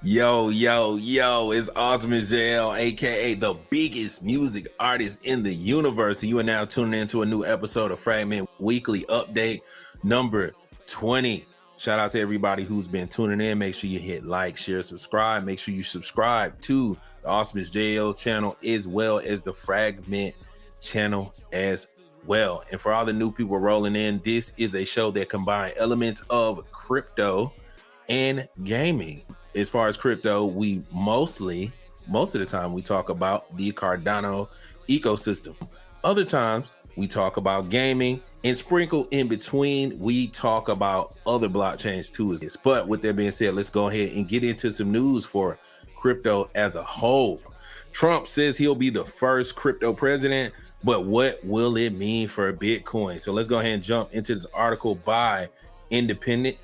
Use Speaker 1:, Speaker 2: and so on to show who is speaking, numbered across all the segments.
Speaker 1: Yo, it's Awesomeisjayell, aka the biggest music artist in the universe. And you are now tuning into a new episode of Fragment Weekly Update number 20. Shout out to everybody who's been tuning in. Make sure you hit like, share, subscribe. Make sure you subscribe to the Awesomeisjayell channel as well as the Fragment channel as well. And for all the new people rolling in, this is a show that combines elements of crypto and gaming. As far as crypto, we most of the time we talk about the Cardano ecosystem. Other times we talk about gaming, and sprinkle in between we talk about other blockchains too. But with that being said, let's go ahead and get into some news for crypto as a whole. Trump says he'll be the first crypto president, but what will it mean for Bitcoin? So let's go ahead and jump into this article by independent.co.uk.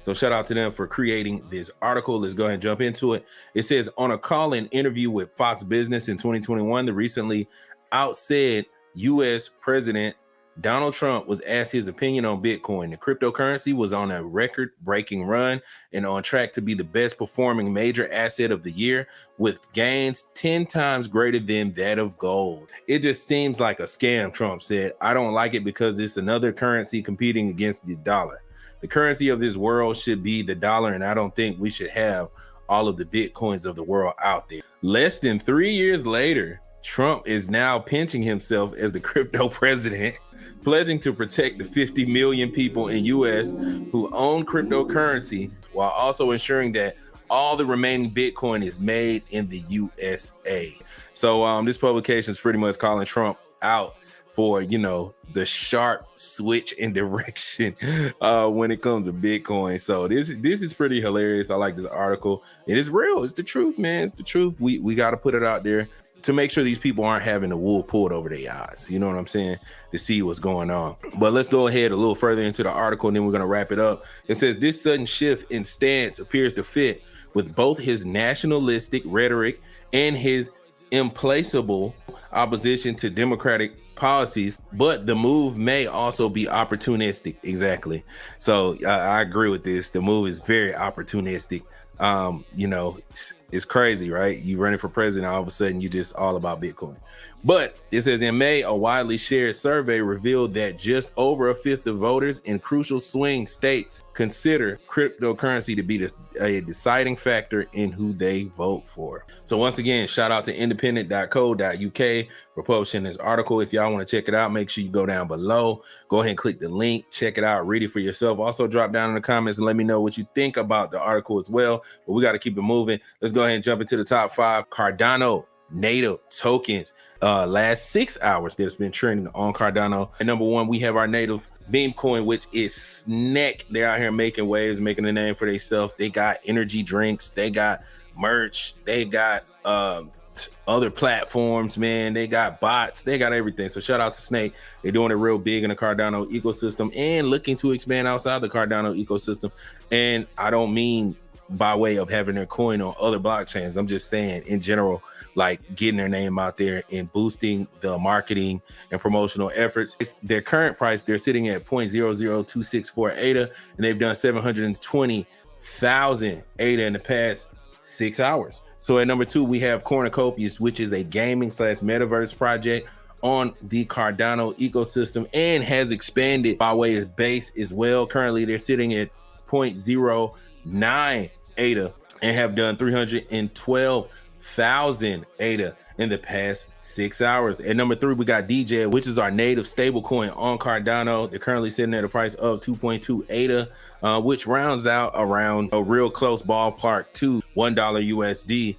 Speaker 1: So shout out to them for creating this article. Let's go ahead and jump into it. It says, on a call-in interview with Fox Business in 2021, the recently outsaid U.S. President Donald Trump was asked his opinion on Bitcoin. The cryptocurrency was on a record-breaking run and on track to be the best performing major asset of the year, with gains 10 times greater than that of gold. It just seems like a scam, Trump said. I don't like it because it's another currency competing against the dollar. The currency of this world should be the dollar, and I don't think we should have all of the Bitcoins of the world out there. Less than 3 years later, Trump is now pinching himself as the crypto president, pledging to protect the 50 million people in US who own cryptocurrency, while also ensuring that all the remaining Bitcoin is made in the USA. So this publication is pretty much calling Trump out for, the sharp switch in direction when it comes to Bitcoin. So this is pretty hilarious. I like this article. It is real. It's the truth, man. It's the truth. We got to put it out there to make sure these people aren't having the wool pulled over their eyes. You know what I'm saying? To see what's going on. But let's go ahead a little further into the article, and then we're going to wrap it up. It says, this sudden shift in stance appears to fit with both his nationalistic rhetoric and his implacable opposition to democratic policies, but the move may also be opportunistic. Exactly. So I agree with this. The move is very opportunistic. It's crazy, right? You running for president, all of a sudden you just all about Bitcoin. But it says, in May, a widely shared survey revealed that just over a fifth of voters in crucial swing states consider cryptocurrency to be a deciding factor in who they vote for. So once again, shout out to independent.co.uk for publishing this article. If y'all want to check it out, make sure you go down below, go ahead and click the link, check it out, read it for yourself. Also drop down in the comments and let me know what you think about the article as well. But we got to keep it moving. Let's go ahead and jump into the top 5 Cardano native tokens. Last 6 hours that's been trending on Cardano. And number 1, we have our native meme coin, which is Snack. They're out here making waves, making a name for themselves. They got energy drinks, they got merch, they got other platforms, man. They got bots, they got everything. So shout out to Snake. They're doing it real big in the Cardano ecosystem and looking to expand outside the Cardano ecosystem. And I don't mean by way of having their coin on other blockchains. I'm just saying in general, like getting their name out there and boosting the marketing and promotional efforts. Their current price, they're sitting at 0.00264 ADA, and they've done 720,000 ADA in the past 6 hours. So at number 2, we have Cornucopias, which is a gaming / metaverse project on the Cardano ecosystem and has expanded by way of base as well. Currently, they're sitting at 0.09 ADA and have done 312,000 ADA in the past 6 hours. At number 3, we got DJ, which is our native stablecoin on Cardano. They're currently sitting at a price of 2.2 ADA, which rounds out around a real close ballpark to $1 USD.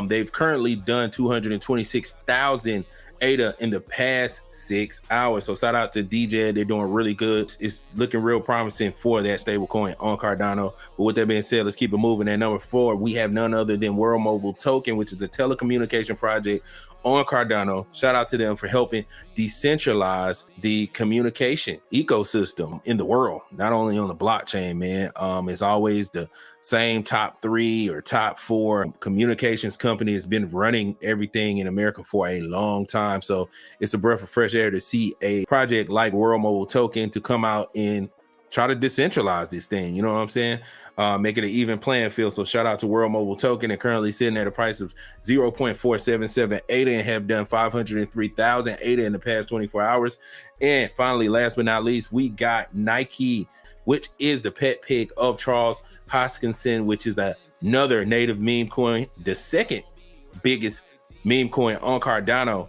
Speaker 1: They've currently done 226,000 ADA in the past 6 hours. So shout out to DJ. They're doing really good. It's looking real promising for that stable coin on Cardano. But with that being said, let's keep it moving. At number 4, we have none other than World Mobile Token, which is a telecommunication project on Cardano. Shout out to them for helping decentralize the communication ecosystem in the world, not only on the blockchain, man. It's always the same top 3 or top 4 communications company has been running everything in America for a long time. So it's a breath of fresh air to see a project like World Mobile Token to come out and try to decentralize this thing. You know what I'm saying? Make it an even playing field. So shout out to World Mobile Token. They're currently sitting at a price of 0.477 ADA and have done 503,000 ADA in the past 24 hours. And finally, last but not least, we got Nike, which is the pet pig of Charles Hoskinson, which is another native meme coin, the second biggest meme coin on Cardano.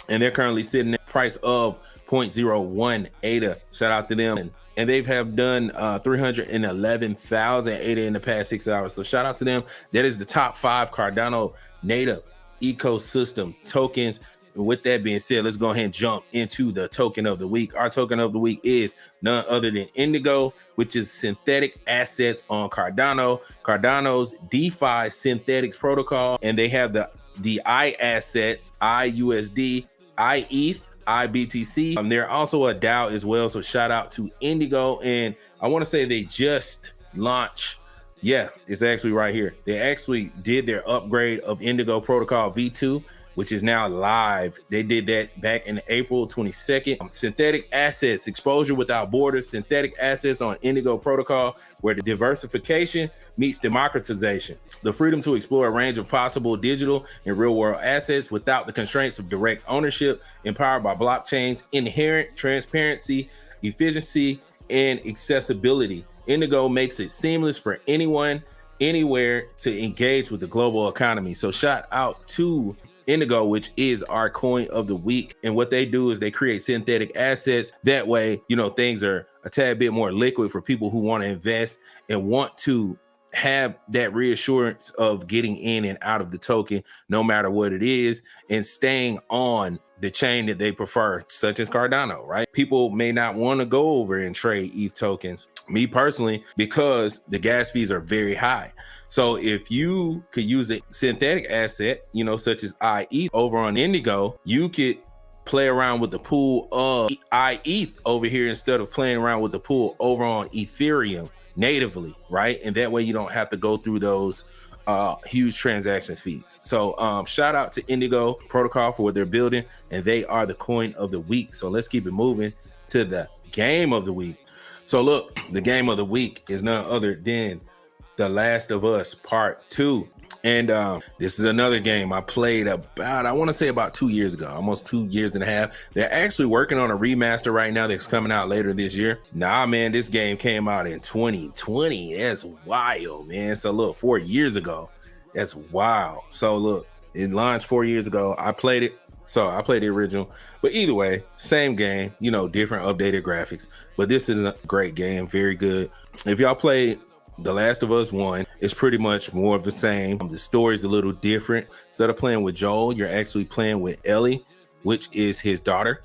Speaker 1: And they're currently sitting at a price of 0.01 ADA. Shout out to them. And they have done 311,000 ADA in the past 6 hours. So shout out to them. That is the top 5 Cardano native ecosystem tokens. And with that being said, let's go ahead and jump into the token of the week. Our token of the week is none other than Indigo, which is synthetic assets on Cardano. Cardano's DeFi synthetics protocol. And they have the I assets, IUSD, IETH, IBTC. They're also a DAO as well. So shout out to Indigo. And I want to say they just launched. Yeah, it's actually right here. They actually did their upgrade of Indigo Protocol V2, which is now live. They did that back in April 22nd. Synthetic assets, exposure without borders, synthetic assets on Indigo Protocol, where the diversification meets democratization. The freedom to explore a range of possible digital and real world assets without the constraints of direct ownership, empowered by blockchain's inherent transparency, efficiency, and accessibility. Indigo makes it seamless for anyone, anywhere to engage with the global economy. So shout out to Indigo, which is our coin of the week. And what they do is they create synthetic assets. That way, you know, things are a tad bit more liquid for people who want to invest and want to have that reassurance of getting in and out of the token, no matter what it is, and staying on the chain that they prefer, such as Cardano, right? People may not want to go over and trade ETH tokens. Me personally, because the gas fees are very high. So if you could use a synthetic asset, you know, such as IETH over on Indigo, you could play around with the pool of IETH over here instead of playing around with the pool over on Ethereum natively, right? And that way you don't have to go through those huge transaction fees. So shout out to Indigo Protocol for what they're building, and they are the coin of the week. So let's keep it moving to the game of the week. So look, the game of the week is none other than The Last of Us Part 2. And this is another game I played about, I want to say about 2 years ago, almost 2 years and a half. They're actually working on a remaster right now that's coming out later this year. Nah, man, this game came out in 2020. That's wild, man. So look, 4 years ago, that's wild. So look, it launched 4 years ago. I played it. So I played the original, but either way, same game, you know, different updated graphics. But this is a great game, very good. If y'all played The Last of Us 1, it's pretty much more of the same. The story's a little different. Instead of playing with Joel, you're actually playing with Ellie, which is his daughter,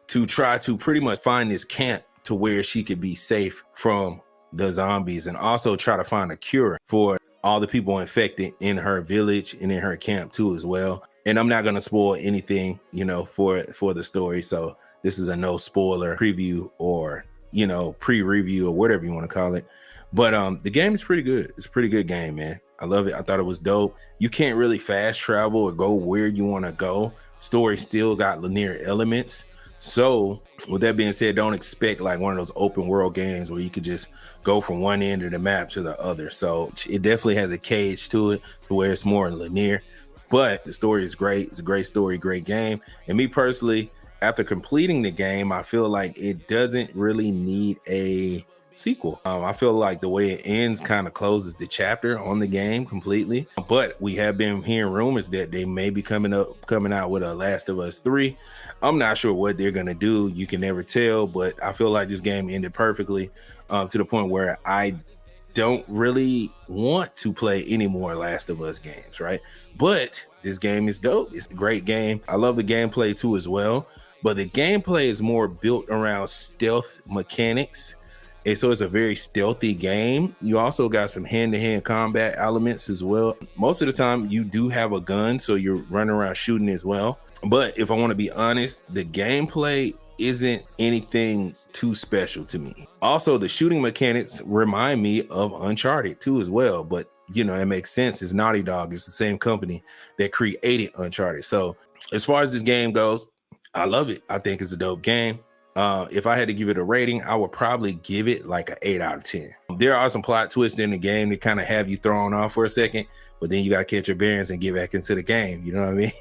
Speaker 1: to try to pretty much find this camp to where she could be safe from the zombies, and also try to find a cure for all the people infected in her village and in her camp too as well. And I'm not going to spoil anything, you know, for the story. So this is a no spoiler preview, or, you know, pre-review, or whatever you want to call it. But the game is pretty good. It's a pretty good game, man. I love it. I thought it was dope. You can't really fast travel or go where you want to go. Story still got linear elements. So with that being said, don't expect like one of those open world games where you could just go from one end of the map to the other. So it definitely has a cage to it, to where it's more linear. But the story is great. It's a great story, great game. And me personally, after completing the game, I feel like it doesn't really need a sequel. I feel like the way it ends kind of closes the chapter on the game completely. But we have been hearing rumors that they may be coming out with a Last of Us 3. I'm not sure what they're gonna do. You can never tell, but I feel like this game ended perfectly, to the point where I don't really want to play any more Last of Us games, right? But this game is dope. It's a great game. I love the gameplay too as well, but the gameplay is more built around stealth mechanics. And so it's a very stealthy game. You also got some hand-to-hand combat elements as well. Most of the time you do have a gun, so you're running around shooting as well. But if I want to be honest, the gameplay isn't anything too special to me. Also, the shooting mechanics remind me of Uncharted too as well. But you know, it makes sense. It's Naughty Dog. It's the same company that created Uncharted. So as far as this game goes, I love it. I think it's a dope game. If I had to give it a rating, I would probably give it like an 8 out of 10. There are some plot twists in the game that kind of have you thrown off for a second, but then you got to catch your bearings and get back into the game. You know what I mean?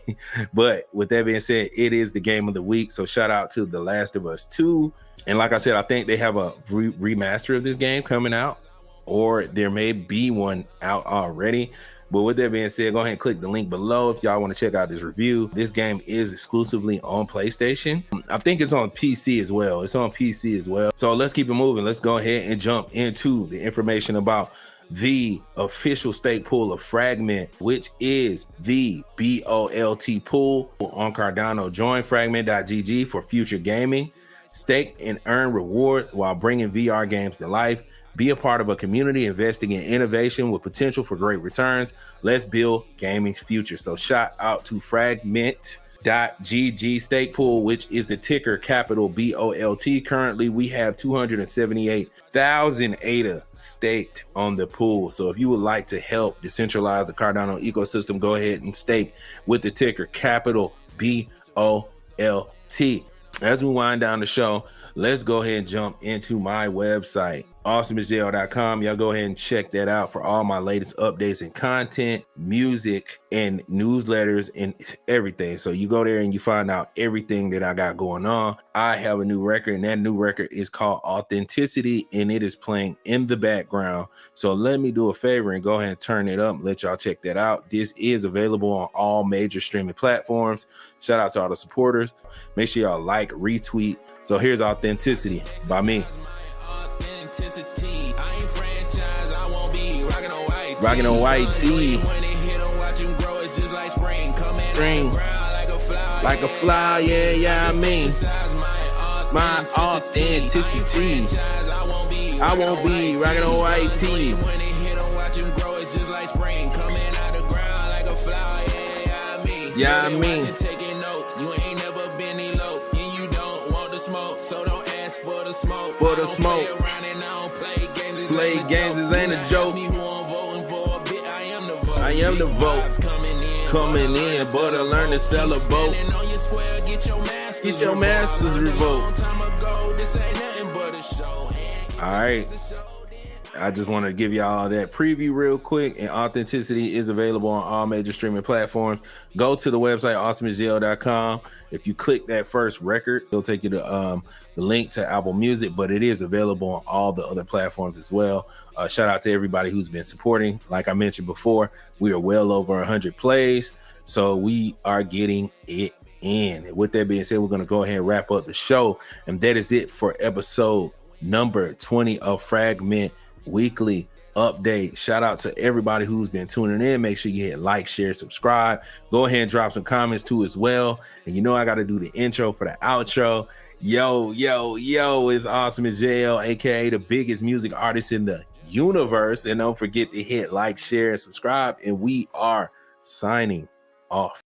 Speaker 1: But with that being said, it is the game of the week. So shout out to The Last of Us 2. And like I said, I think they have a remaster of this game coming out, or there may be one out already. But with that being said, go ahead and click the link below if y'all want to check out this review. This game is exclusively on PlayStation. I think it's on PC as well. It's on PC as well. So let's keep it moving. Let's go ahead and jump into the information about the official stake pool of Fragment, which is the BOLT pool on Cardano. Join fragment.gg for future gaming. Stake and earn rewards while bringing VR games to life. Be a part of a community investing in innovation with potential for great returns. Let's build gaming's future. So shout out to Fragmint.gg stake pool, which is the ticker capital BOLT. Currently, we have 278,000 ADA staked on the pool. So if you would like to help decentralize the Cardano ecosystem, go ahead and stake with the ticker capital BOLT. As we wind down the show, let's go ahead and jump into my website, Awesomeisjayell.com. Y'all go ahead and check that out for all my latest updates and content, music, and newsletters and everything. So you go there and you find out everything that I got going on. I have a new record, and that new record is called Authenticity, and it is playing in the background. So let me do a favor and go ahead and turn it up and let y'all check that out. This is available on all major streaming platforms. Shout out to all the supporters. Make sure y'all like, retweet. So here's Authenticity by me. Rocking a white tee. Spring. Like a flower, yeah, I mean. My authenticity. I won't be rocking a white tee. Yeah, I mean. For the smoke. Play games, this ain't a joke. I am the vote. Coming in, but I learn to sell a boat. Get your masters revoked. Alright. I just want to give y'all that preview real quick, and Authenticity is available on all major streaming platforms. Go to the website, Awesomeisjayell.com. If you click that first record, it'll take you to the link to Apple Music, but it is available on all the other platforms as well. Shout out to everybody who's been supporting. Like I mentioned before, we are well over 100 plays, so we are getting it in. And with that being said, we're going to go ahead and wrap up the show, and that is it for episode number 20 of Fragment Weekly Update. Shout out to everybody who's been tuning in. Make sure you hit like, share, subscribe. Go ahead and drop some comments too as well. And you know I got to do the intro for the outro. Yo, it's Awesomeisjayell, aka the biggest music artist in the universe. And don't forget to hit like, share, and subscribe. And we are signing off.